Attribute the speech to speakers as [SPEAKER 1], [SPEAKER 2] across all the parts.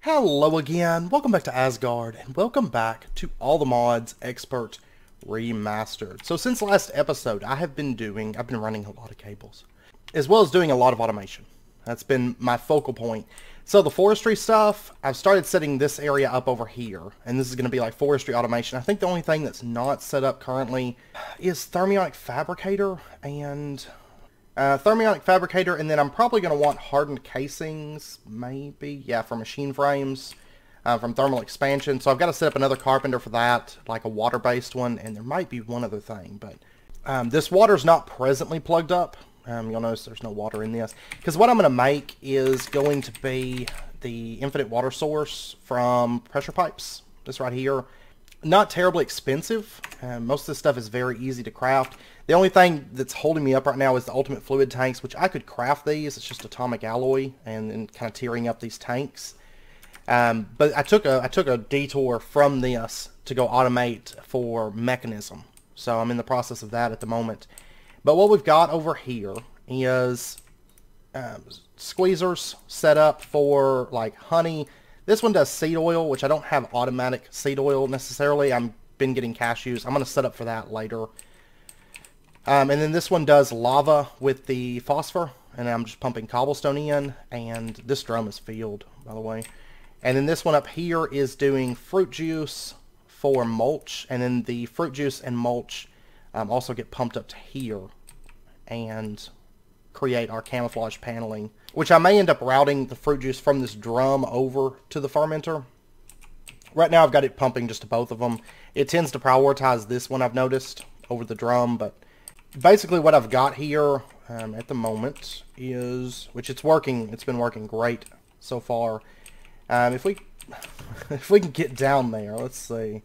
[SPEAKER 1] Hello again, welcome back to Asgard, and welcome back to All the Mods Expert Remastered. So since last episode, I've been running a lot of cables, as well as doing a lot of automation. That's been my focal point. So the forestry stuff, I've started setting this area up over here, and this is going to be like forestry automation. I think the only thing that's not set up currently is thermionic fabricator, and and then I'm probably going to want hardened casings, maybe, yeah, for machine frames, from thermal expansion. So I've got to set up another carpenter for that, like a water-based one, and there might be one other thing, but this water's not presently plugged up. You'll notice there's no water in this, because what I'm going to make is going to be the infinite water source from pressure pipes, this right here. Not terribly expensive. Most of this stuff is very easy to craft. The only thing that's holding me up right now is the ultimate fluid tanks, which I could craft these. It's just atomic alloy and then kind of tearing up these tanks. But I took a detour from this to go automate for mechanism. So I'm in the process of that at the moment. But what we've got over here is squeezers set up for like honey. This one does seed oil, which I don't have automatic seed oil necessarily. I've been getting cashews. I'm going to set up for that later. And then this one does lava with the phosphor, and I'm just pumping cobblestone in, and this drum is filled, by the way. And then this one up here is doing fruit juice for mulch, and then the fruit juice and mulch also get pumped up to here and create our camouflage paneling, which I may end up routing the fruit juice from this drum over to the fermenter. Right now I've got it pumping just to both of them. It tends to prioritize this one, I've noticed, over the drum, but basically what I've got here at the moment is, which it's been working great so far. If we can get down there, let's see.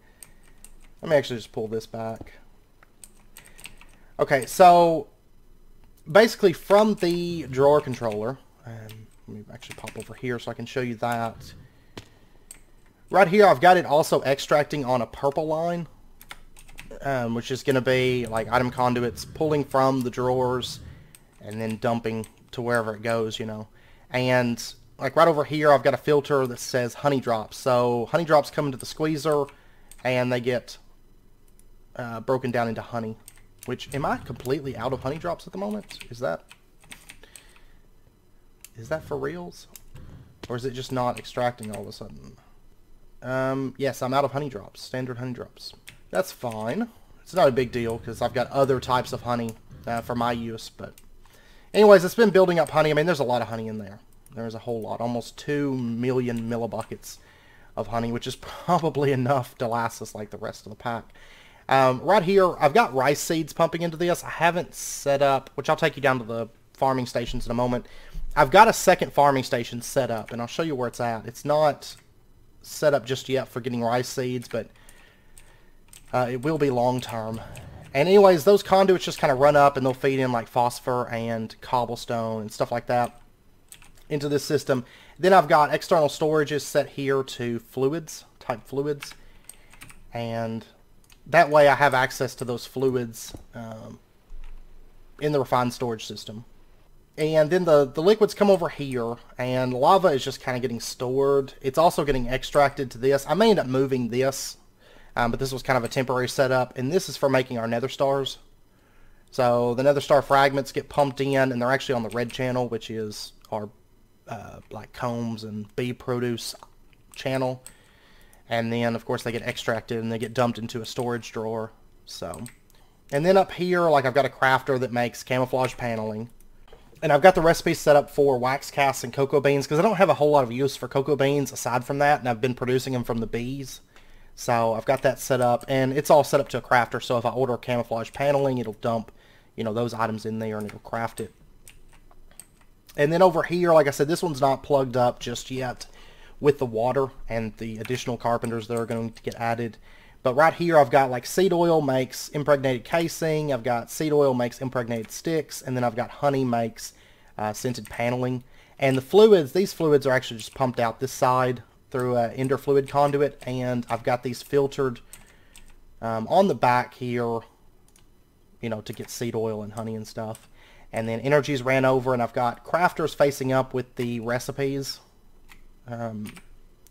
[SPEAKER 1] Let me actually just pull this back. Okay, so basically from the drawer controller, let me actually pop over here so I can show you that. Right here I've got it also extracting on a purple line, which is going to be like item conduits pulling from the drawers and then dumping to wherever it goes, you know. And like right over here I've got a filter that says honey drops. So honey drops come into the squeezer and they get broken down into honey. Which, am I completely out of honey drops at the moment? Is that for reals? Or is it just not extracting all of a sudden? Yes, I'm out of honey drops. Standard honey drops. That's fine. It's not a big deal, because I've got other types of honey for my use. But anyways, it's been building up honey. I mean, there's a lot of honey in there. There's a whole lot. Almost 2 million millibuckets of honey, which is probably enough to last us like the rest of the pack. Right here, I've got rice seeds pumping into this. I haven't set up, which I'll take you down to the farming stations in a moment. I've got a second farming station set up, and I'll show you where it's at. It's not set up just yet for getting rice seeds, but it will be long term. And anyways, those conduits just kind of run up, and they'll feed in like phosphor and cobblestone and stuff like that into this system. Then I've got external storages set here to type fluids, and that way I have access to those fluids in the refined storage system. And then the liquids come over here, and lava is just kind of getting stored. It's also getting extracted to this. I may end up moving this, but this was kind of a temporary setup. And this is for making our nether stars. So the nether star fragments get pumped in, and they're actually on the red channel, which is our like combs and bee produce channel. And then, of course, they get extracted and they get dumped into a storage drawer. So, and then up here, like I've got a crafter that makes camouflage paneling. And I've got the recipe set up for wax casts and cocoa beans, because I don't have a whole lot of use for cocoa beans aside from that. And I've been producing them from the bees. So I've got that set up, and it's all set up to a crafter. So if I order camouflage paneling, it'll dump, you know, those items in there and it'll craft it. And then over here, like I said, this one's not plugged up just yet with the water and the additional carpenters that are going to get added. But right here I've got like seed oil makes impregnated casing, I've got seed oil makes impregnated sticks, and then I've got honey makes scented paneling. And the fluids, these fluids are actually just pumped out this side through an ender fluid conduit, and I've got these filtered on the back here, you know, to get seed oil and honey and stuff. And then energies ran over, and I've got crafters facing up with the recipes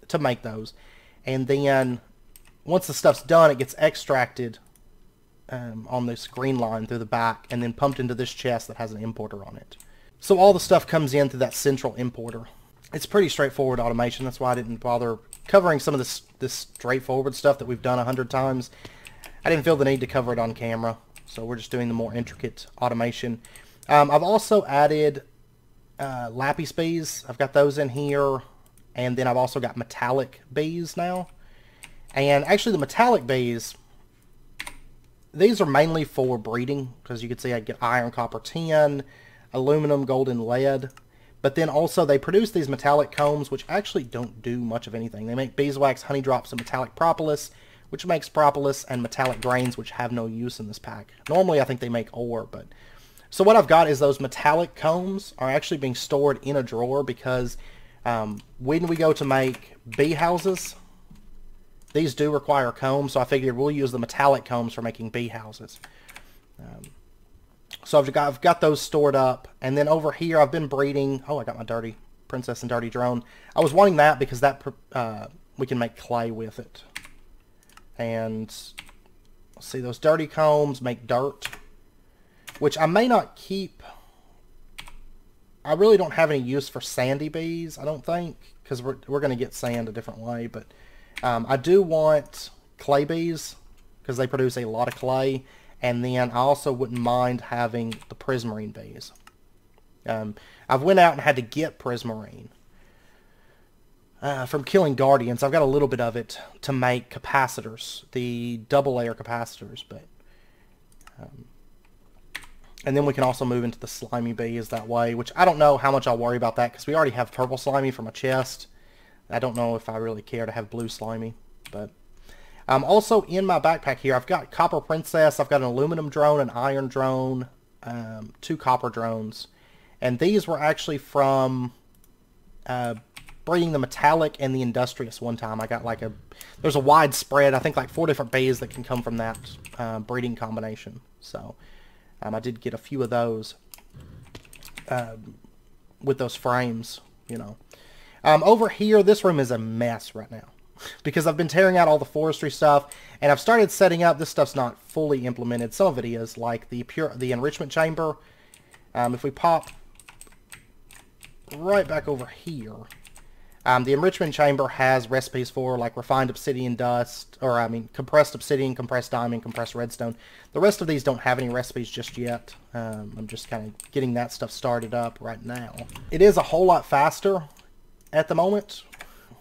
[SPEAKER 1] to make those. And then once the stuff's done, it gets extracted on this green line through the back and then pumped into this chest that has an importer on it. So all the stuff comes in through that central importer. It's pretty straightforward automation. That's why I didn't bother covering some of this straightforward stuff that we've done 100 times. I didn't feel the need to cover it on camera. So we're just doing the more intricate automation. I've also added lapis bees. I've got those in here. And then I've also got metallic bees now. And actually the metallic bees, these are mainly for breeding, because you can see I get iron, copper, tin, aluminum, gold, and lead. But then also they produce these metallic combs, which actually don't do much of anything. They make beeswax, honey drops, and metallic propolis, which makes propolis, and metallic grains, which have no use in this pack. Normally I think they make ore, but... So what I've got is those metallic combs are actually being stored in a drawer, because when we go to make bee houses... These do require combs, so I figured we'll use the metallic combs for making bee houses. So I've got those stored up. And then over here, I've been breeding... Oh, I got my dirty princess and dirty drone. I was wanting that because that we can make clay with it. And let's see, those dirty combs make dirt, which I may not keep. I really don't have any use for sandy bees, I don't think, because we're going to get sand a different way, but... I do want clay bees because they produce a lot of clay, and then I also wouldn't mind having the prismarine bees. I've went out and had to get prismarine from killing guardians. I've got a little bit of it to make capacitors, the double layer capacitors, but and then we can also move into the slimy bees that way, which I don't know how much I'll worry about that because we already have purple slimy from a chest. I don't know if I really care to have blue slimy, but also in my backpack here, I've got copper princess, I've got an aluminum drone, an iron drone, 2 copper drones, and these were actually from breeding the metallic and the industrious one time. I got like there's a wide spread, I think like 4 different bees that can come from that breeding combination. So I did get a few of those with those frames, you know. Over here, this room is a mess right now because I've been tearing out all the forestry stuff, and I've started setting up. This stuff's not fully implemented. Some of it is, like the enrichment chamber. If we pop right back over here, the enrichment chamber has recipes for like refined obsidian dust, or I mean compressed obsidian, compressed diamond, compressed redstone. The rest of these don't have any recipes just yet. I'm just kind of getting that stuff started up right now. It is a whole lot faster at the moment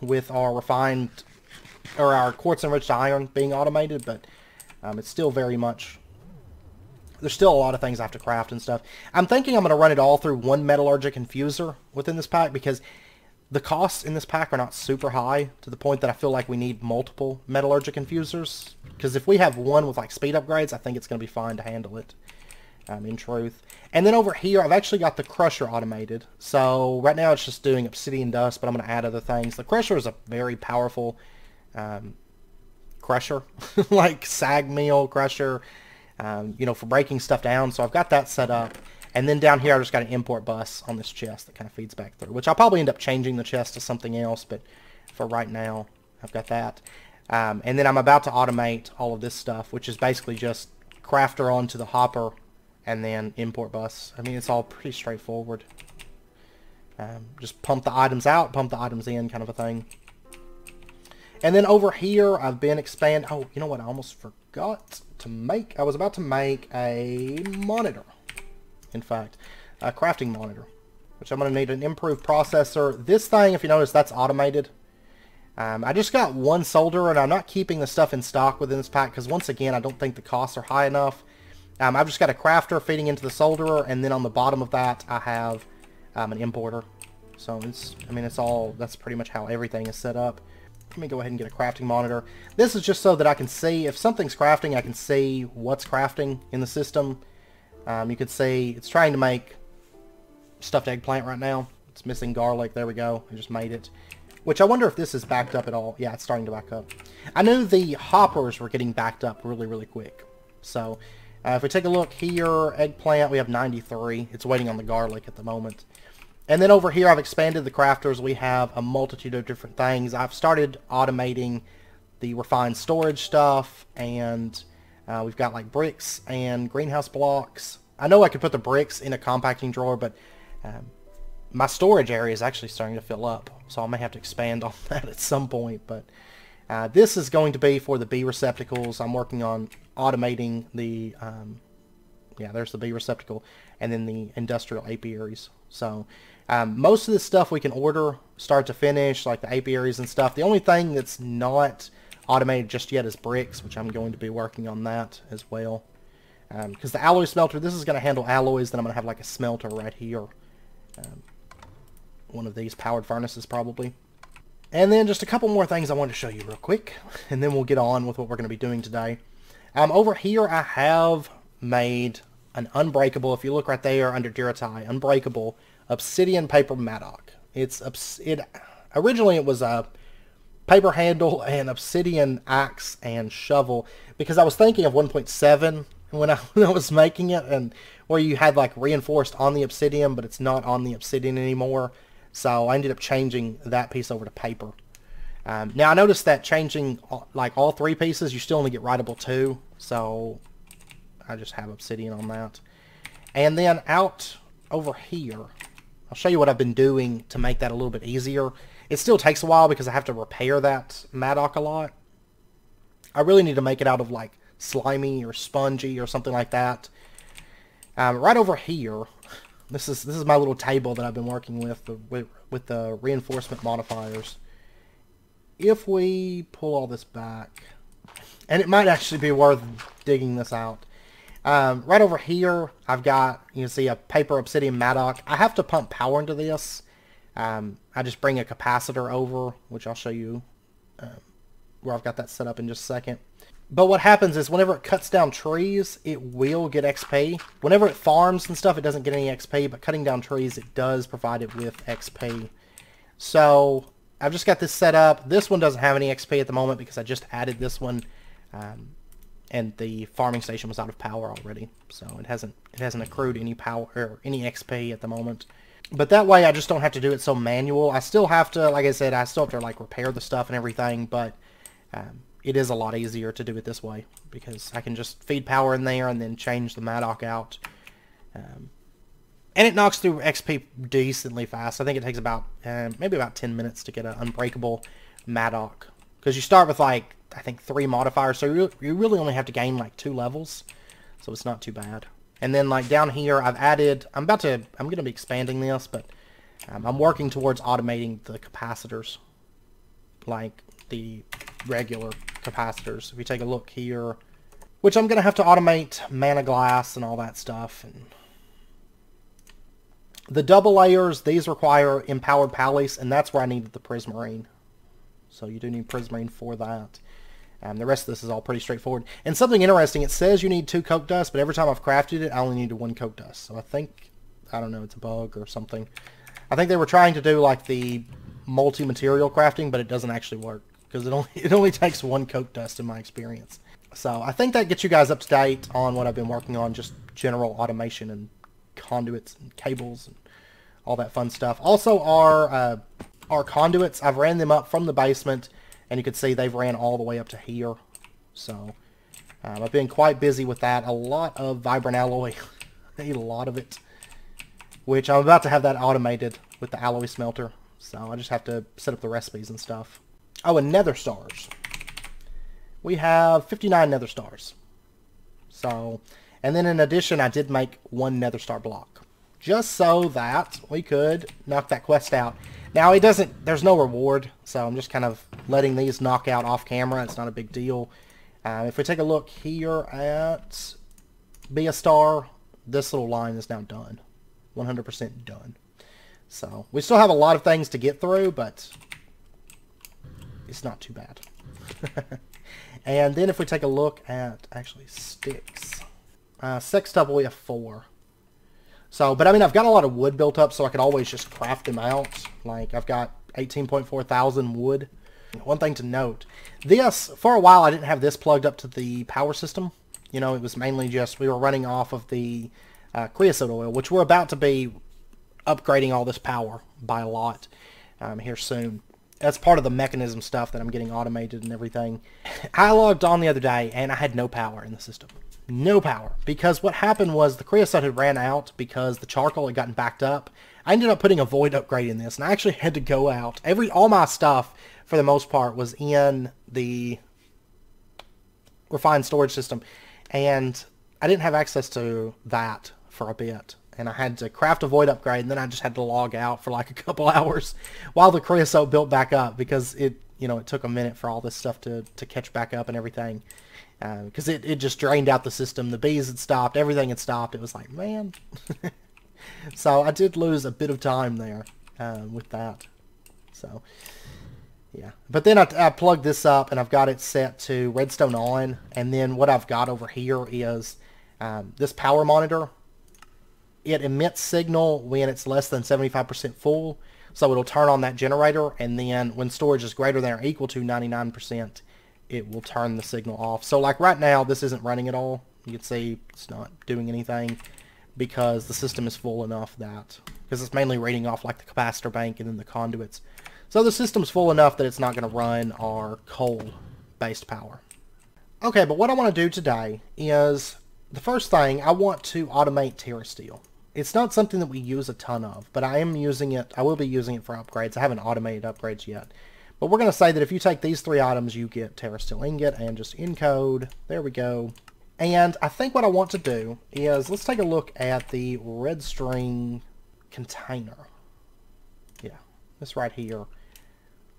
[SPEAKER 1] with our refined or our quartz enriched iron being automated, but it's still very much, there's still a lot of things I have to craft and stuff. I'm thinking I'm going to run it all through one metallurgic infuser within this pack because the costs in this pack are not super high to the point that I feel like we need multiple metallurgic infusers, because if we have one with like speed upgrades, I think it's going to be fine to handle it. In truth. And then over here, I've actually got the crusher automated. So right now it's just doing obsidian dust, but I'm going to add other things. The crusher is a very powerful crusher, like sag mill crusher, you know, for breaking stuff down. So I've got that set up. And then down here, I just got an import bus on this chest that kind of feeds back through, which I'll probably end up changing the chest to something else, but for right now, I've got that. And then I'm about to automate all of this stuff, which is basically just crafter onto the hopper and then import bus. I mean, it's all pretty straightforward. Just pump the items out, pump the items in, kind of a thing. And then over here, I've been expanding. Oh, you know what? I almost forgot to make. I was about to make a monitor. In fact, a crafting monitor, which I'm going to need an improved processor. This thing, if you notice, that's automated. I just got one solderer, and I'm not keeping the stuff in stock within this pack because, once again, I don't think the costs are high enough. I've just got a crafter feeding into the solderer, and then on the bottom of that, I have an importer. So it's, I mean, it's all, that's pretty much how everything is set up. Let me go ahead and get a crafting monitor. This is just so that I can see, if something's crafting, I can see what's crafting in the system. You can see it's trying to make stuffed eggplant right now. It's missing garlic. There we go. I just made it. Which I wonder if this is backed up at all. Yeah, it's starting to back up. I knew the hoppers were getting backed up really, really quick. So, if we take a look here, eggplant, we have 93. It's waiting on the garlic at the moment. And then over here, I've expanded the crafters. We have a multitude of different things. I've started automating the refined storage stuff, and we've got like bricks and greenhouse blocks. I know I could put the bricks in a compacting drawer, but my storage area is actually starting to fill up, so I may have to expand on that at some point. But this is going to be for the bee receptacles. I'm working on automating the, yeah, there's the bee receptacle, and then the industrial apiaries. So most of this stuff we can order start to finish, like the apiaries and stuff. The only thing that's not automated just yet is bricks, which I'm going to be working on that as well. Because the alloy smelter, this is going to handle alloys, then I'm going to have like a smelter right here. One of these powered furnaces probably. And then just a couple more things I wanted to show you real quick, and then we'll get on with what we're going to be doing today. Over here I have made an unbreakable, if you look right there under Duratai, unbreakable obsidian paper mattock. Originally it was a paper handle and obsidian axe and shovel, because I was thinking of 1.7 when I was making it, and where you had like reinforced on the obsidian, but it's not on the obsidian anymore. So I ended up changing that piece over to paper. Now I noticed that changing like all three pieces, you still only get writable 2, so I just have obsidian on that. And then out over here, I'll show you what I've been doing to make that a little bit easier. It still takes a while because I have to repair that mattock a lot. I really need to make it out of like slimy or spongy or something like that. Right over here, this is my little table that I've been working with the reinforcement modifiers. If we pull all this back, and it might actually be worth digging this out. Right over here, I've got, you can see, a paper obsidian mattock. I have to pump power into this. I just bring a capacitor over, which I'll show you where I've got that set up in just a second. But what happens is whenever it cuts down trees, it will get XP. Whenever it farms and stuff, it doesn't get any XP, but cutting down trees, it does provide it with XP. So I've just got this set up. This one doesn't have any XP at the moment because I just added this one, and the farming station was out of power already, so it hasn't accrued any power or any XP at the moment. But that way I just don't have to do it so manual. I still have to, like I said, I still have to like repair the stuff and everything, but it is a lot easier to do it this way because I can just feed power in there and then change the mattock out. And it knocks through XP decently fast. I think it takes about maybe about 10 minutes to get an unbreakable mattock, because you start with like I think 3 modifiers, so you really only have to gain like 2 levels, so it's not too bad. And then like down here, I've added. I'm going to be expanding this, but I'm working towards automating the capacitors, like the regular capacitors. If you take a look here, which I'm going to have to automate mana glass and all that stuff. And the double layers, these require empowered pallies, and that's where I needed the prismarine. So you do need prismarine for that. The rest of this is all pretty straightforward. And something interesting, it says you need 2 coke dust, but every time I've crafted it, I only needed 1 coke dust. So I think, I don't know, it's a bug or something. I think they were trying to do like the multi-material crafting, but it doesn't actually work, because it only takes 1 coke dust in my experience. So I think that gets you guys up to date on what I've been working on, just general automation and conduits and cables and all that fun stuff. Also our conduits, I've ran them up from the basement, and you can see they've ran all the way up to here. So I've been quite busy with that. A lot of vibrant alloy, a lot of it, which I'm about to have that automated with the alloy smelter. So I just have to set up the recipes and stuff. Oh, and nether stars. We have 59 nether stars. So, and then in addition, I did make 1 nether star block, just so that we could knock that quest out. Now it doesn't, there's no reward, so I'm just kind of letting these knock out off camera. It's not a big deal. If we take a look here at Be a Star, this little line is now done. 100% done. So we still have a lot of things to get through, but it's not too bad. And then if we take a look at actually sticks, sextuple, we have 4. So, but I mean, I've got a lot of wood built up, so I could always just craft them out. Like, I've got 18.4 thousand wood. One thing to note, this, for a while, I didn't have this plugged up to the power system. You know, it was mainly just, we were running off of the creosote oil, which we're about to be upgrading all this power by a lot here soon. That's part of the mechanism stuff that I'm getting automated and everything. I logged on the other day and I had no power in the system. No power. Because what happened was the creosote had ran out because the charcoal had gotten backed up. I ended up putting a void upgrade in this, and I actually had to go out. All my stuff, for the most part, was in the refined storage system, and I didn't have access to that for a bit. And I had to craft a void upgrade, and then I just had to log out for like a couple hours while the creosote built back up, because it took a minute for all this stuff to catch back up and everything. Because it just drained out the system. The bees had stopped. Everything had stopped. It was like, man. So I did lose a bit of time there with that. So, yeah. But then I plugged this up, and I've got it set to redstone on. And then what I've got over here is this power monitor. It emits signal when it's less than 75% full. So it'll turn on that generator, and then when storage is greater than or equal to 99%, it will turn the signal off. So like right now, this isn't running at all. You can see it's not doing anything because the system is full enough that, because it's mainly reading off like the capacitor bank and then the conduits. So the system's full enough that it's not going to run our coal-based power. Okay, but what I want to do today is, the first thing, I want to automate terrasteel. It's not something that we use a ton of, but I am using it. I will be using it for upgrades. I haven't automated upgrades yet. But we're going to say that if you take these 3 items, you get terrasteel ingot, and just encode. There we go. And I think what I want to do is, let's take a look at the red string container. Yeah, this right here.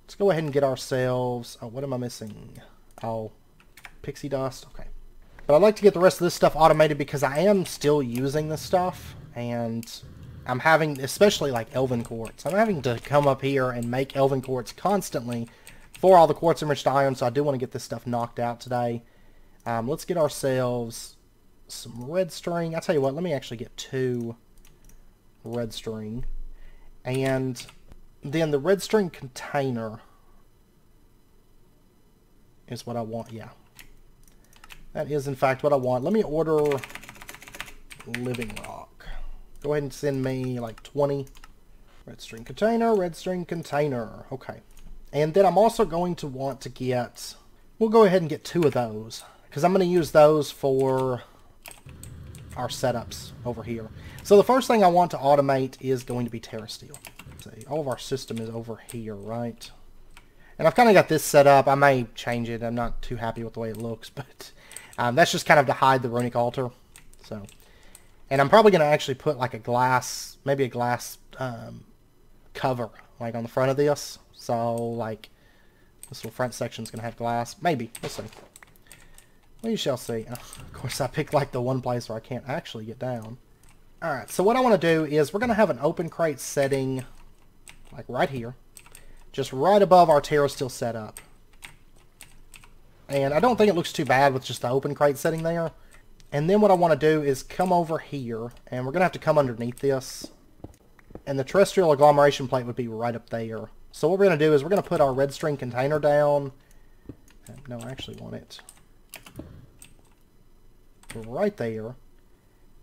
[SPEAKER 1] Let's go ahead and get ourselves... Oh, what am I missing? Oh, pixie dust. Okay. But I'd like to get the rest of this stuff automated because I am still using this stuff. And I'm having, especially like elven quartz, I'm having to come up here and make elven quartz constantly for all the quartz enriched iron. So I do want to get this stuff knocked out today. Let's get ourselves some red string. I'll tell you what, let me actually get 2 red string. And then the red string container is what I want. Yeah. That is, in fact, what I want. Let me order living rock. Go ahead and send me like 20. Red string container, red string container. Okay. And then I'm also going to want to get... We'll go ahead and get 2 of those, because I'm going to use those for our setups over here. So the first thing I want to automate is going to be terrasteel. See, all of our system is over here, right? And I've kind of got this set up. I may change it. I'm not too happy with the way it looks, but that's just kind of to hide the runic altar. So, and I'm probably going to actually put like a glass, maybe a glass cover, like on the front of this. So, like, this little front section is going to have glass. Maybe. We'll see. We shall see. Of course, I picked like the one place where I can't actually get down. Alright, so what I want to do is we're going to have an open crate setting, like right here, just right above our terrasteel setup. And I don't think it looks too bad with just the open crate setting there. And then what I want to do is come over here, and we're going to have to come underneath this. And the terrestrial agglomeration plate would be right up there. So what we're going to do is we're going to put our red string container down. No, I actually want it right there.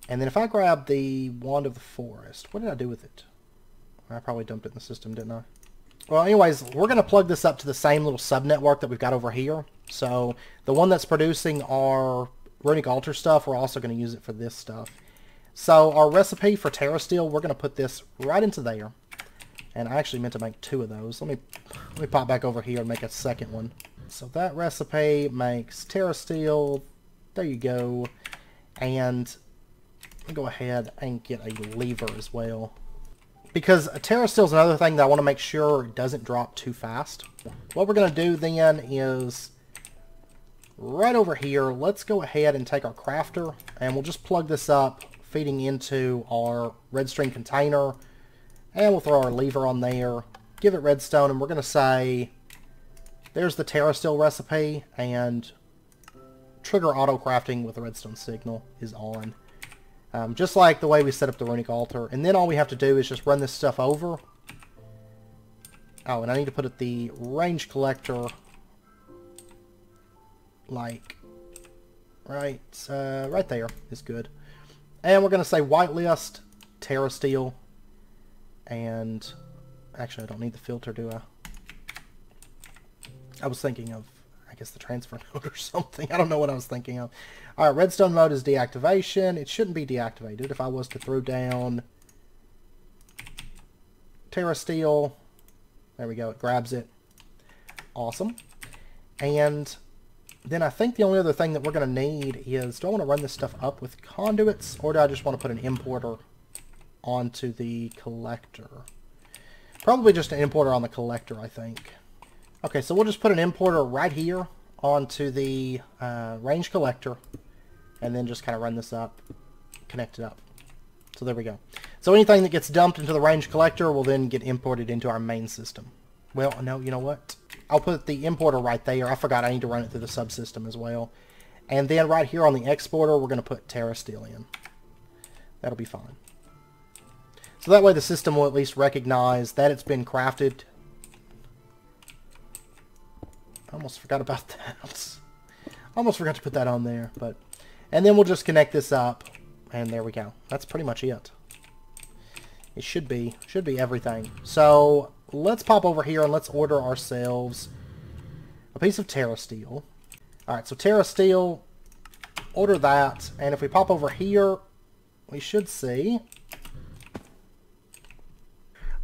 [SPEAKER 1] And then if I grab the wand of the forest, what did I do with it? I probably dumped it in the system, didn't I? Well, anyways, we're going to plug this up to the same little sub-network that we've got over here. So the one that's producing our runic altar stuff, we're also going to use it for this stuff. So our recipe for terrasteel, we're going to put this right into there. And I actually meant to make 2 of those. Let me pop back over here and make a second one. So that recipe makes terrasteel. There you go. And I'll go ahead and get a lever as well. Because terrasteel is another thing that I want to make sure it doesn't drop too fast. What we're going to do then is right over here, let's go ahead and take our crafter, and we'll just plug this up, feeding into our red string container, and we'll throw our lever on there, give it redstone, and we're going to say, there's the terrasteel recipe, and trigger auto crafting with the redstone signal is on. Just like the way we set up the runic altar. And then all we have to do is just run this stuff over. Oh, and I need to put it the range collector, like, right there is good. And we're going to say whitelist terrasteel. And actually, I don't need the filter, do I? I was thinking of, I guess, the transfer node or something. I don't know what I was thinking of. All right, redstone mode is deactivation. It shouldn't be deactivated. If I was to throw down terrasteel, there we go. It grabs it. Awesome. And then I think the only other thing that we're going to need is, do I want to run this stuff up with conduits, or do I just want to put an importer onto the collector? Probably just an importer on the collector, I think. Okay, so we'll just put an importer right here onto the range collector, and then just kind of run this up, connect it up. So there we go. So anything that gets dumped into the range collector will then get imported into our main system. Well, no, you know what? I'll put the importer right there. I forgot I need to run it through the subsystem as well. And then right here on the exporter, we're going to put terrasteel in. That'll be fine. So that way the system will at least recognize that it's been crafted. I almost forgot about that. I almost forgot to put that on there. And then we'll just connect this up. And there we go. That's pretty much it. It should be everything. So let's pop over here and let's order ourselves a piece of terrasteel. Alright, so terrasteel, order that. And if we pop over here, we should see.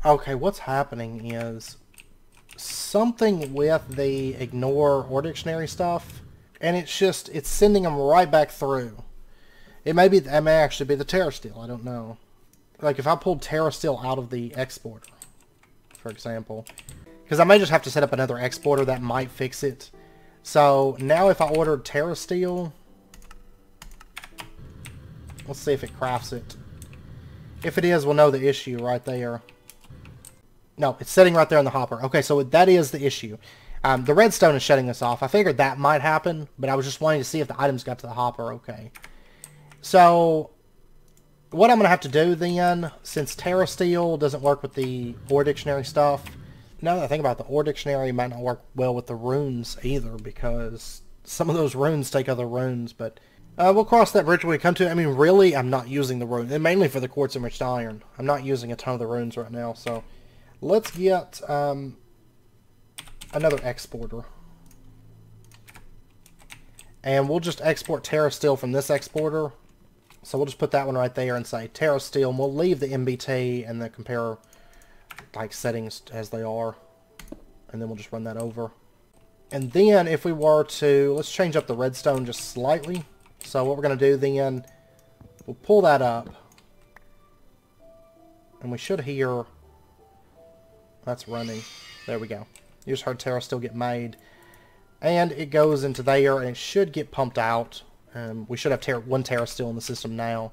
[SPEAKER 1] Okay, what's happening is something with the ignore or dictionary stuff, and it's sending them right back through. It may actually be the terrasteel, I don't know. Like if I pulled terrasteel out of the exporter, for example, because I may just have to set up another exporter that might fix it. So now if I ordered terrasteel, let's see if it crafts it. If it is, we'll know the issue right there. No, it's sitting right there in the hopper. Okay, so that is the issue. The redstone is shutting this off. I figured that might happen, but I was just wanting to see if the items got to the hopper okay. So what I'm going to have to do then, since terrasteel doesn't work with the ore dictionary stuff, now that I think about it, the ore dictionary might not work well with the runes either, because some of those runes take other runes, but we'll cross that bridge when we come to it. I mean, really, I'm not using the runes, and mainly for the quartz enriched iron. I'm not using a ton of the runes right now, so let's get another exporter. And we'll just export terrasteel from this exporter. So we'll just put that one right there and say terrasteel, and we'll leave the MBT and the compare like settings as they are. And then we'll just run that over. And then if we were to, let's change up the redstone just slightly. So what we're going to do then, we'll pull that up. And we should hear, that's running. There we go. You just heard terrasteel get made. And it goes into there, and it should get pumped out. We should have one terrasteel in the system now,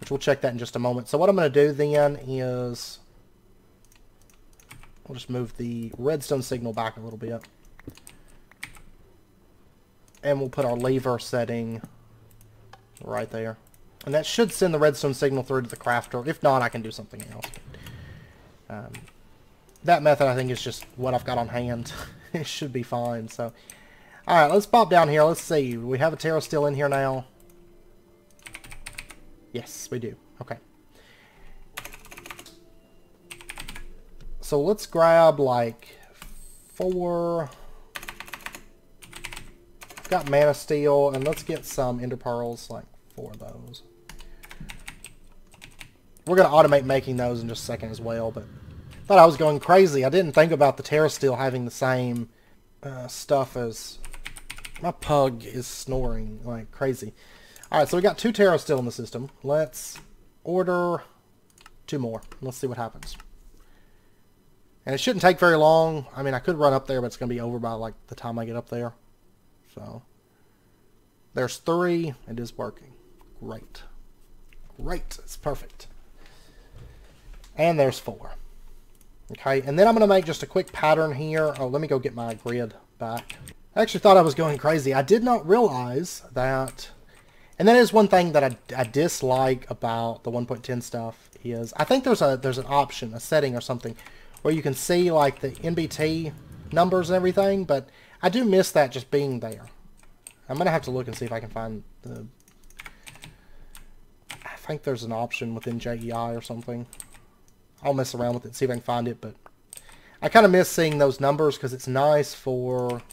[SPEAKER 1] which we'll check that in just a moment. So what I'm going to do then is, we'll just move the redstone signal back a little bit. And we'll put our lever setting right there. And that should send the redstone signal through to the crafter. If not, I can do something else. That method, I think, is just what I've got on hand. It should be fine. So, alright, let's pop down here. Let's see. We have a terrasteel in here now. Yes, we do. Okay. So let's grab like 4. I've got mana steel, and let's get some ender pearls, like 4 of those. We're going to automate making those in just a second as well, but I thought I was going crazy. I didn't think about the terrasteel having the same stuff as... My pug is snoring like crazy. Alright, so we got 2 terrasteel in the system. Let's order 2 more. Let's see what happens. And it shouldn't take very long. I mean, I could run up there, but it's going to be over by like the time I get up there. So, there's 3. It is working. Great. Great. It's perfect. And there's 4. Okay, and then I'm going to make just a quick pattern here. Oh, let me go get my grid back. I actually thought I was going crazy. I did not realize that, and that is one thing that I dislike about the 1.10 stuff, is I think there's an option, a setting or something, where you can see like the NBT numbers and everything, but I do miss that just being there. I'm going to have to look and see if I can find the... I think there's an option within JEI or something. I'll mess around with it, see if I can find it, but I kind of miss seeing those numbers because it's nice for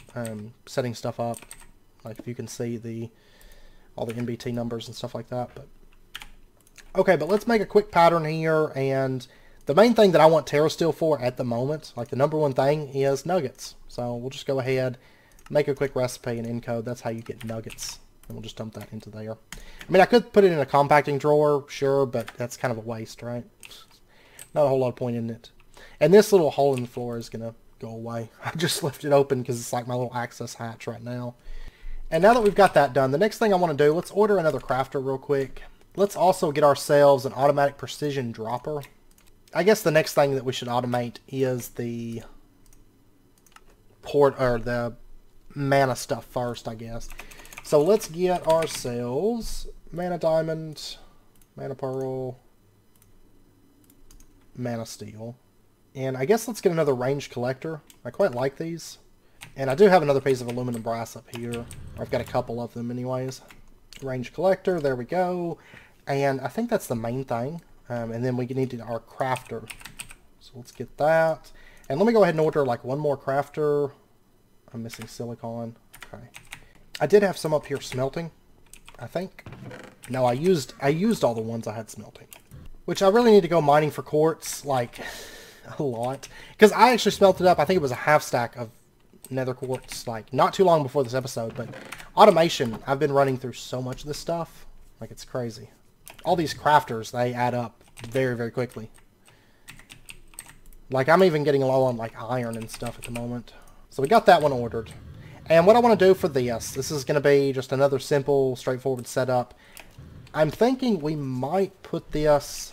[SPEAKER 1] setting stuff up. Like if you can see all the NBT numbers and stuff like that. But okay, but let's make a quick pattern here, and the main thing that I want terrasteel for at the moment, like the number one thing, is nuggets. So we'll just go ahead, make a quick recipe and encode. That's how you get nuggets. And we'll just dump that into there. I mean, I could put it in a compacting drawer, sure, but that's kind of a waste, right? Not a whole lot of point in it. And this little hole in the floor is going to go away. I just left it open because it's like my little access hatch right now. And now that we've got that done, the next thing I want to do, let's order another crafter real quick. Let's also get ourselves an automatic precision dropper. I guess the next thing that we should automate is the the mana stuff first, I guess. So let's get ourselves mana diamond, mana pearl, mana steel. And I guess let's get another range collector. I quite like these. And I do have another piece of aluminum brass up here. I've got a couple of them anyways. Range collector, there we go. And I think that's the main thing. And then we need our crafter. So let's get that. And let me go ahead and order like one more crafter. I'm missing silicon. Okay. I did have some up here smelting, I think. No, I used all the ones I had smelting. Which I really need to go mining for quartz, like, a lot. Because I actually smelted up, I think it was a half stack of nether quartz, like, not too long before this episode. But automation, I've been running through so much of this stuff. Like, it's crazy. All these crafters, they add up very, very quickly. Like, I'm even getting low on, like, iron and stuff at the moment. So we got that one ordered. And what I want to do for this is going to be just another simple, straightforward setup. I'm thinking we might put this...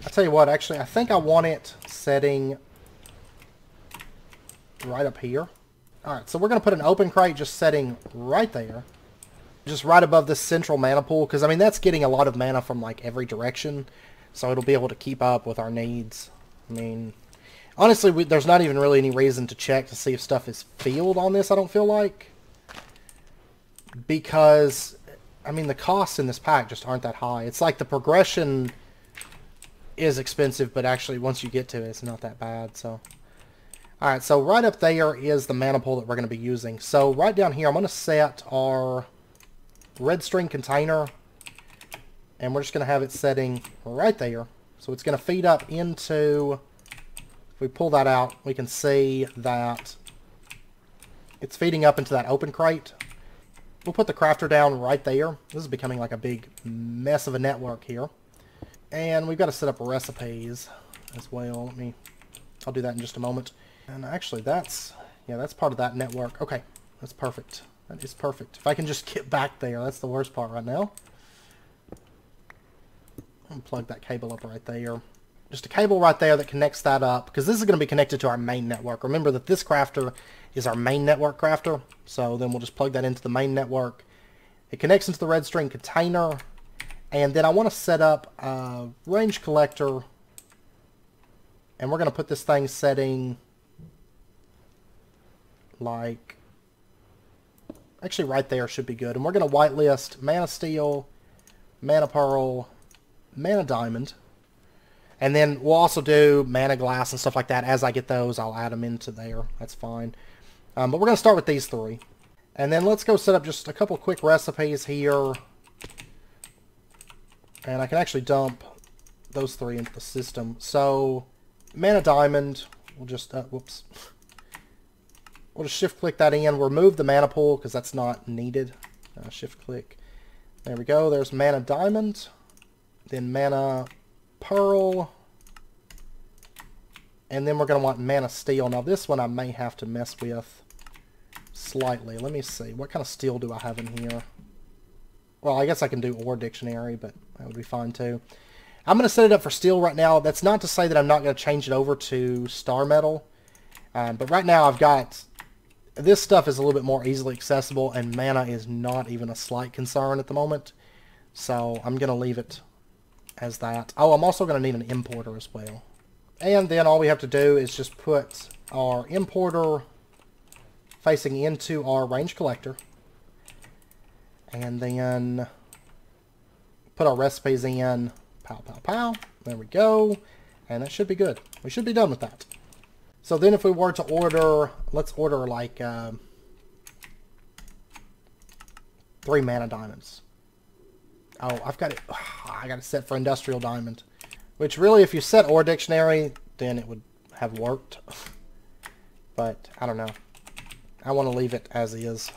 [SPEAKER 1] I'll tell you what, actually, I think I want it setting right up here. Alright, so we're going to put an open crate just setting right there. Just right above this central mana pool, because, I mean, that's getting a lot of mana from, like, every direction. So it'll be able to keep up with our needs. I mean... Honestly, there's not even really any reason to check to see if stuff is filled on this, I don't feel like. Because, I mean, the costs in this pack just aren't that high. It's like the progression is expensive, but actually once you get to it, it's not that bad. So, alright, so right up there is the mana pool that we're going to be using. So right down here, I'm going to set our red string container. And we're just going to have it setting right there. So it's going to feed up into... we pull that out, we can see that it's feeding up into that open crate. We'll put the crafter down right there. This is becoming like a big mess of a network here. And we've got to set up recipes as well. I'll do that in just a moment. And actually that's part of that network. Okay, that's perfect. That is perfect. If I can just get back there, that's the worst part right now. Unplug that cable up right there. Just a cable right there that connects that up, because this is going to be connected to our main network. Remember that this crafter is our main network crafter, so then we'll just plug that into the main network. It connects into the red string container, and then I want to set up a range collector, and we're going to put this thing setting like, actually right there should be good. And we're going to whitelist mana steel, mana pearl, mana diamond. And then we'll also do mana glass and stuff like that. As I get those, I'll add them into there. That's fine. But we're going to start with these three. And then let's go set up just a couple quick recipes here. And I can actually dump those three into the system. So, mana diamond, we'll just, whoops. We'll just shift click that in. Remove the mana pool because that's not needed. Shift click. There we go. There's mana diamond. Then mana pearl, and then we're going to want mana steel. Now this one I may have to mess with slightly. Let me see. What kind of steel do I have in here? Well, I guess I can do ore dictionary, but that would be fine too. I'm going to set it up for steel right now. That's not to say that I'm not going to change it over to star metal. But right now I've got... this stuff is a little bit more easily accessible, and mana is not even a slight concern at the moment. So I'm going to leave it as that. Oh, I'm also going to need an importer as well. And then all we have to do is just put our importer facing into our range collector. And then put our recipes in. Pow, pow, pow. There we go. And that should be good. We should be done with that. So then if we were to order, let's order like 3 mana diamonds. Oh, I've got it. I got it set for industrial diamond. Which really, if you set ore dictionary, then it would have worked. But I don't know. I want to leave it as is.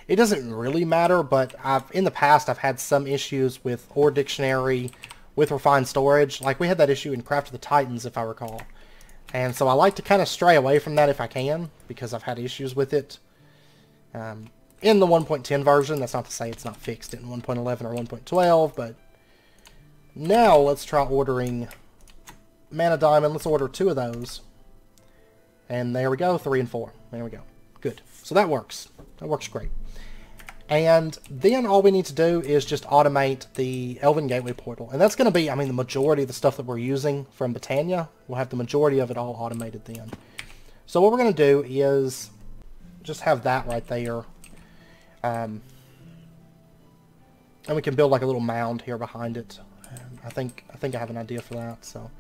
[SPEAKER 1] It doesn't really matter, but in the past I've had some issues with ore dictionary with refined storage. Like we had that issue in Craft of the Titans, if I recall. And so I like to kind of stray away from that if I can, because I've had issues with it. In the 1.10 version, that's not to say it's not fixed in 1.11 or 1.12, but now let's try ordering mana diamond. Let's order 2 of those. And there we go, 3 and 4. There we go. Good. So that works. That works great. And then all we need to do is just automate the Elven Gateway portal. And that's going to be, I mean, the majority of the stuff that we're using from Botania. We'll have the majority of it all automated then. So what we're going to do is just have that right there. And we can build like a little mound here behind it. I think I have an idea for that. So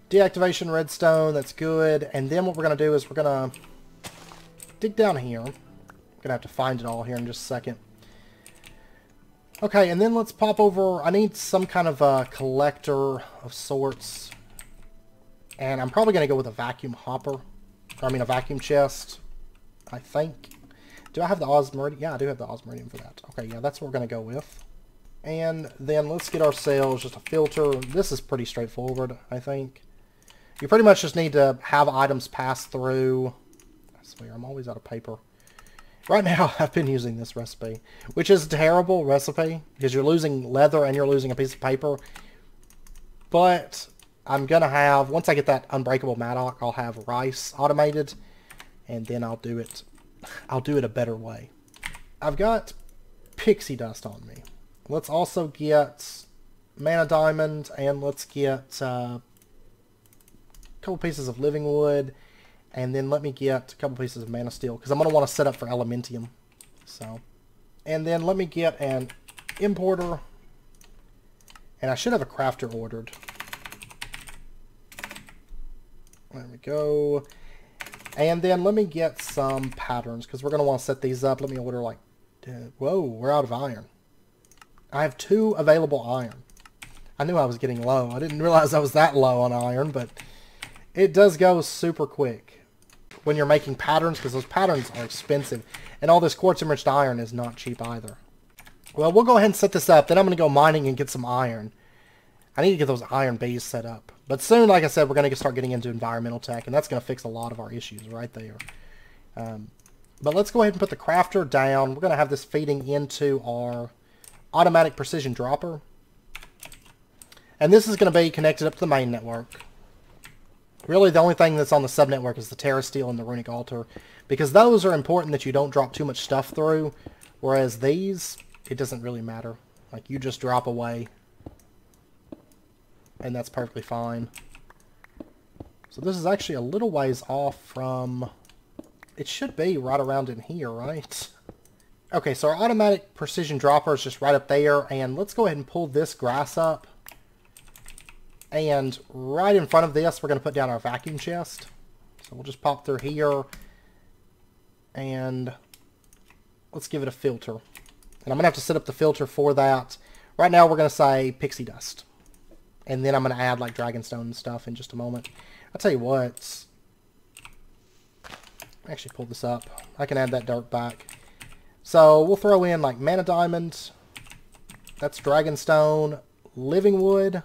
[SPEAKER 1] deactivation redstone, that's good. And then what we're going to do is we're going to dig down here. I'm going to have to find it all here in just a second. Okay, and then let's pop over. I need some kind of a collector of sorts. And I'm probably going to go with a vacuum hopper. Or, I mean a vacuum chest, I think. Do I have the Osmeridian? Yeah, I do have the Osmeridian for that. Okay, yeah, that's what we're going to go with. And then let's get ourselves just a filter. This is pretty straightforward, I think. You pretty much just need to have items pass through. I swear, I'm always out of paper. Right now, I've been using this recipe, which is a terrible recipe, because you're losing leather and you're losing a piece of paper. But I'm going to have, once I get that unbreakable mattock, I'll have rice automated, and then I'll do it a better way. I've got pixie dust on me. Let's also get mana diamond, and let's get a couple pieces of living wood, and then let me get a couple pieces of mana steel, because I'm going to want to set up for elementium. So, and then let me get an importer, and I should have a crafter ordered. There we go. And then let me get some patterns, because we're going to want to set these up. Let me order like, whoa, we're out of iron. I have 2 available iron. I knew I was getting low. I didn't realize I was that low on iron, but it does go super quick when you're making patterns, because those patterns are expensive. And all this quartz-enriched iron is not cheap either. Well, we'll go ahead and set this up. Then I'm going to go mining and get some iron. I need to get those iron bays set up. But soon, like I said, we're going to start getting into environmental tech, and that's going to fix a lot of our issues right there. But let's go ahead and put the crafter down. We're going to have this feeding into our automatic precision dropper. And this is going to be connected up to the main network. Really, the only thing that's on the subnetwork is the terrasteel and the runic altar, because those are important that you don't drop too much stuff through, whereas these, it doesn't really matter. Like, you just drop away, and that's perfectly fine. So this is actually a little ways off from... It should be right around in here, right? Okay, so our automatic precision dropper is just right up there, and let's go ahead and pull this grass up. And right in front of this, we're going to put down our vacuum chest. So we'll just pop through here, and let's give it a filter. And I'm going to have to set up the filter for that. Right now, we're going to say pixie dust. And then I'm going to add like dragonstone and stuff in just a moment. I'll tell you what. Actually pull this up. I can add that dirt back. So we'll throw in like mana diamond. That's dragonstone. Living wood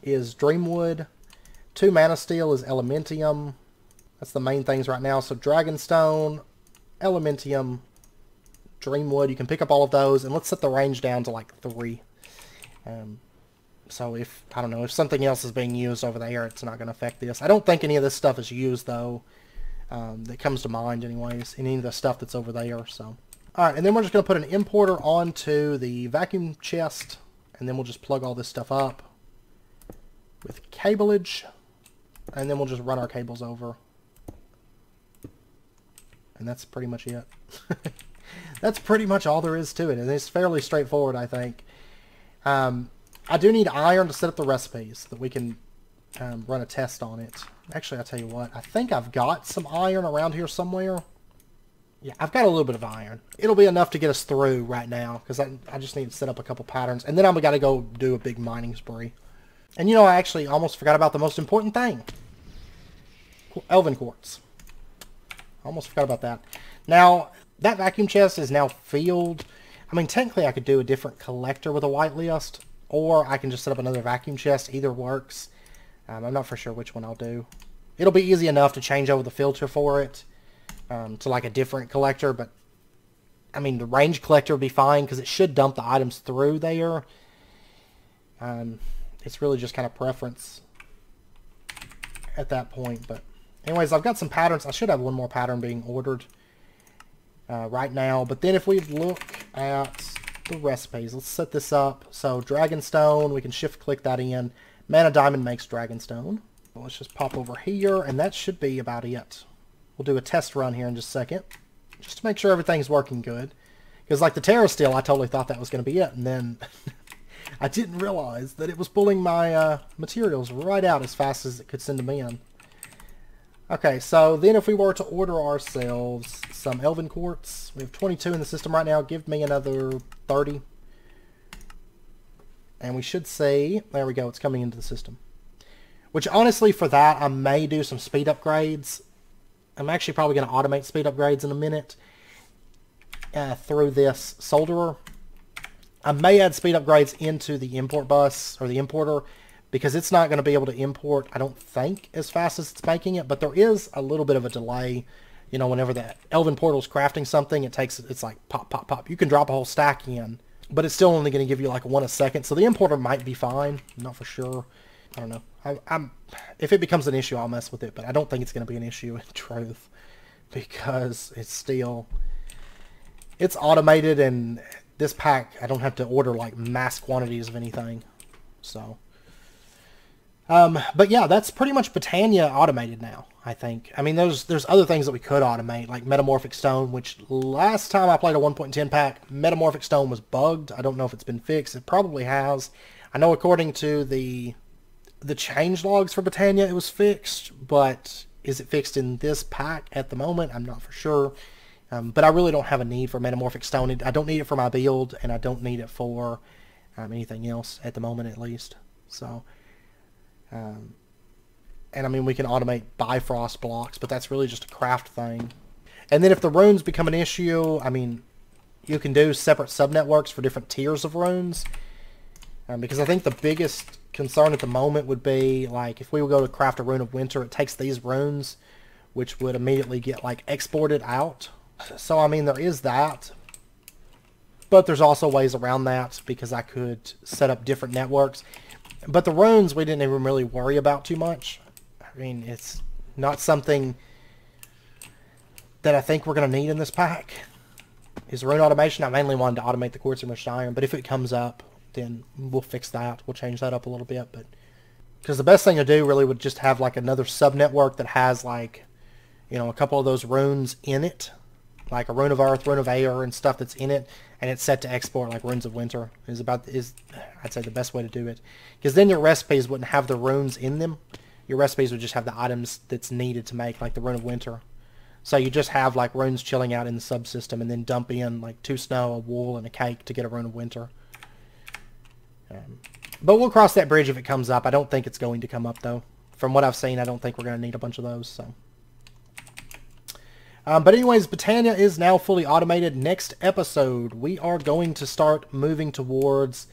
[SPEAKER 1] is dreamwood. 2 mana steel is elementium. That's the main things right now. So dragonstone, elementium, dreamwood. You can pick up all of those. And let's set the range down to like 3. So if, I don't know, if something else is being used over there, it's not going to affect this. I don't think any of this stuff is used, though, that comes to mind anyways, any of the stuff that's over there. So, alright, and then we're just going to put an importer onto the vacuum chest, and then we'll just plug all this stuff up with cableage, and then we'll just run our cables over. And that's pretty much it. That's pretty much all there is to it, and it's fairly straightforward, I think. I do need iron to set up the recipes, so that we can run a test on it. Actually, I'll tell you what. I think I've got some iron around here somewhere. Yeah, I've got a little bit of iron. It'll be enough to get us through right now, because I just need to set up a couple patterns. And then I'm going to go do a big mining spree. And you know, I actually almost forgot about the most important thing. Elven quartz. Almost forgot about that. Now, that vacuum chest is now filled. I mean, technically I could do a different collector with a white list, or I can just set up another vacuum chest. Either works. I'm not for sure which one I'll do. It'll be easy enough to change over the filter for it to like a different collector, but I mean, the range collector would be fine because it should dump the items through there. It's really just kind of preference at that point. But anyways, I've got some patterns. I should have one more pattern being ordered right now. But then if we look at the recipes, let's set this up. So Dragonstone, we can shift click that in. Mana Diamond makes Dragonstone. Well, let's just pop over here, and that should be about it. We'll do a test run here in just a second, just to make sure everything's working good. Because like the terrasteel, I totally thought that was going to be it, and then I didn't realize that it was pulling my materials right out as fast as it could send them in. Okay, so then if we were to order ourselves some elven quartz, we have 22 in the system right now. Give me another 30. And we should see, there we go, it's coming into the system. Which honestly, for that, I may do some speed upgrades. I'm actually probably going to automate speed upgrades in a minute through this solderer. I may add speed upgrades into the import bus, or the importer, because it's not going to be able to import, I don't think, as fast as it's making it. But there is a little bit of a delay. You know, whenever the elven portal is crafting something, it's like pop, pop, pop. You can drop a whole stack in, but it's still only going to give you like 1 a second. So the importer might be fine. I'm not for sure. I don't know. If it becomes an issue, I'll mess with it, but I don't think it's going to be an issue in truth, because it's automated, and this pack, I don't have to order like mass quantities of anything. So, but yeah, that's pretty much Botania automated now, I think. I mean, there's other things that we could automate, like metamorphic stone, which last time I played a 1.10 pack, metamorphic stone was bugged. I don't know if it's been fixed. It probably has. I know according to the change logs for Botania, it was fixed, but is it fixed in this pack at the moment? I'm not for sure. But I really don't have a need for metamorphic stone. I don't need it for my build, and I don't need it for anything else at the moment, at least. So, and I mean, we can automate Bifrost blocks, but that's really just a craft thing. And then if the runes become an issue, I mean, you can do separate subnetworks for different tiers of runes. Because I think the biggest concern at the moment would be, like, if we would go to craft a rune of winter, it takes these runes, which would immediately get, like, exported out. So, I mean, there is that. But there's also ways around that, because I could set up different networks. But the runes, we didn't even really worry about too much. I mean, it's not something that I think we're going to need in this pack. Is rune automation. I mainly wanted to automate the quartz enriched iron, but if it comes up, then we'll fix that. We'll change that up a little bit, but because the best thing to do really would just have like another sub network that has, like, you know, a couple of those runes in it, like a rune of earth, rune of air, and stuff that's in it, and it's set to export like runes of winter is I'd say the best way to do it, because then your recipes wouldn't have the runes in them. Your recipes would just have the items that's needed to make, like the rune of winter. So you just have like runes chilling out in the subsystem, and then dump in like 2 snow, a wool, and a cake to get a rune of winter. But we'll cross that bridge if it comes up. I don't think it's going to come up, though. From what I've seen, I don't think we're going to need a bunch of those. So, but anyways, Botania is now fully automated. Next episode, we are going to start moving towards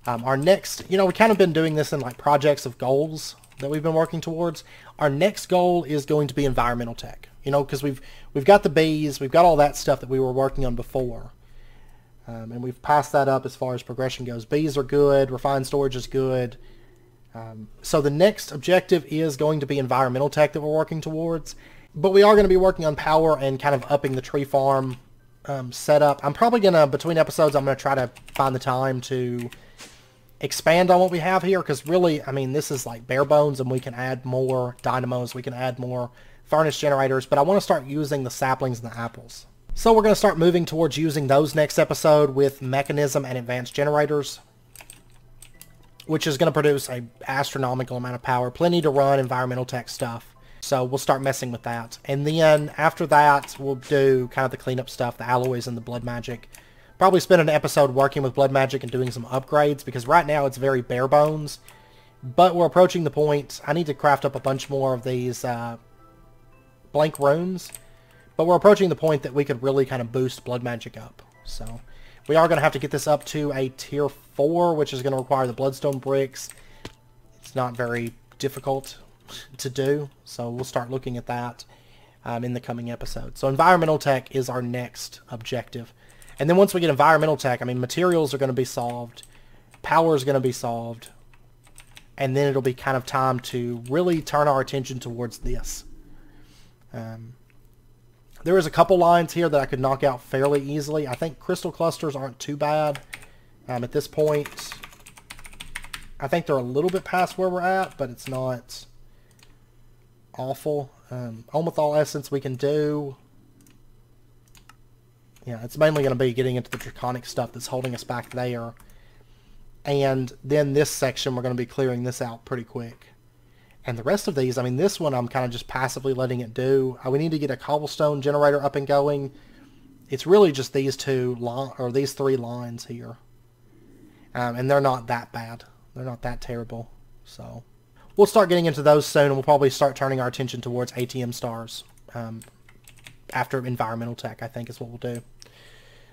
[SPEAKER 1] our next... You know, we've kind of been doing this in like projects of goals that we've been working towards. Our next goal is going to be environmental tech. You know, because we've got the bees, we've got all that stuff that we were working on before. And we've passed that up as far as progression goes. Bees are good. Refined storage is good. So the next objective is going to be environmental tech that we're working towards. But we are going to be working on power and kind of upping the tree farm setup. I'm probably going to, between episodes, I'm going to try to find the time to expand on what we have here. Because really, I mean, this is like bare bones, and we can add more dynamos. We can add more furnace generators. But I want to start using the saplings and the apples. So we're going to start moving towards using those next episode with mechanism and advanced generators. which is going to produce a astronomical amount of power. Plenty to run environmental tech stuff. So we'll start messing with that. And then after that, we'll do kind of the cleanup stuff, the alloys and the blood magic. Probably spend an episode working with blood magic and doing some upgrades, because right now it's very bare bones. But we're approaching the point. I need to craft up a bunch more of these blank runes. But we're approaching the point that we could really kind of boost blood magic up. So we are going to have to get this up to a tier 4, which is going to require the bloodstone bricks. It's not very difficult to do, so we'll start looking at that in the coming episode. So environmental tech is our next objective. And then once we get environmental tech, I mean, materials are going to be solved, power is going to be solved, and then it'll be kind of time to really turn our attention towards this. There is a couple lines here that I could knock out fairly easily. I think crystal clusters aren't too bad at this point. I think they're a little bit past where we're at, but it's not awful. Omethol essence we can do. Yeah, it's mainly going to be getting into the draconic stuff that's holding us back there. And then this section, we're going to be clearing this out pretty quick. And the rest of these, I mean, this one I'm kind of just passively letting it do. We need to get a cobblestone generator up and going. It's really just these these 3 lines here. And they're not that bad. They're not that terrible. So we'll start getting into those soon, and we'll probably start turning our attention towards ATM stars. After environmental tech, I think is what we'll do.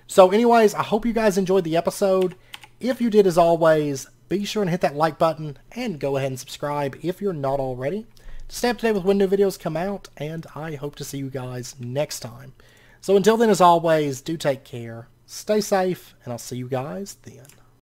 [SPEAKER 1] So anyways, I hope you guys enjoyed the episode. If you did, as always, be sure and hit that like button and go ahead and subscribe if you're not already to stay up to date with when new videos come out, and I hope to see you guys next time. So until then, as always, do take care, stay safe, and I'll see you guys then.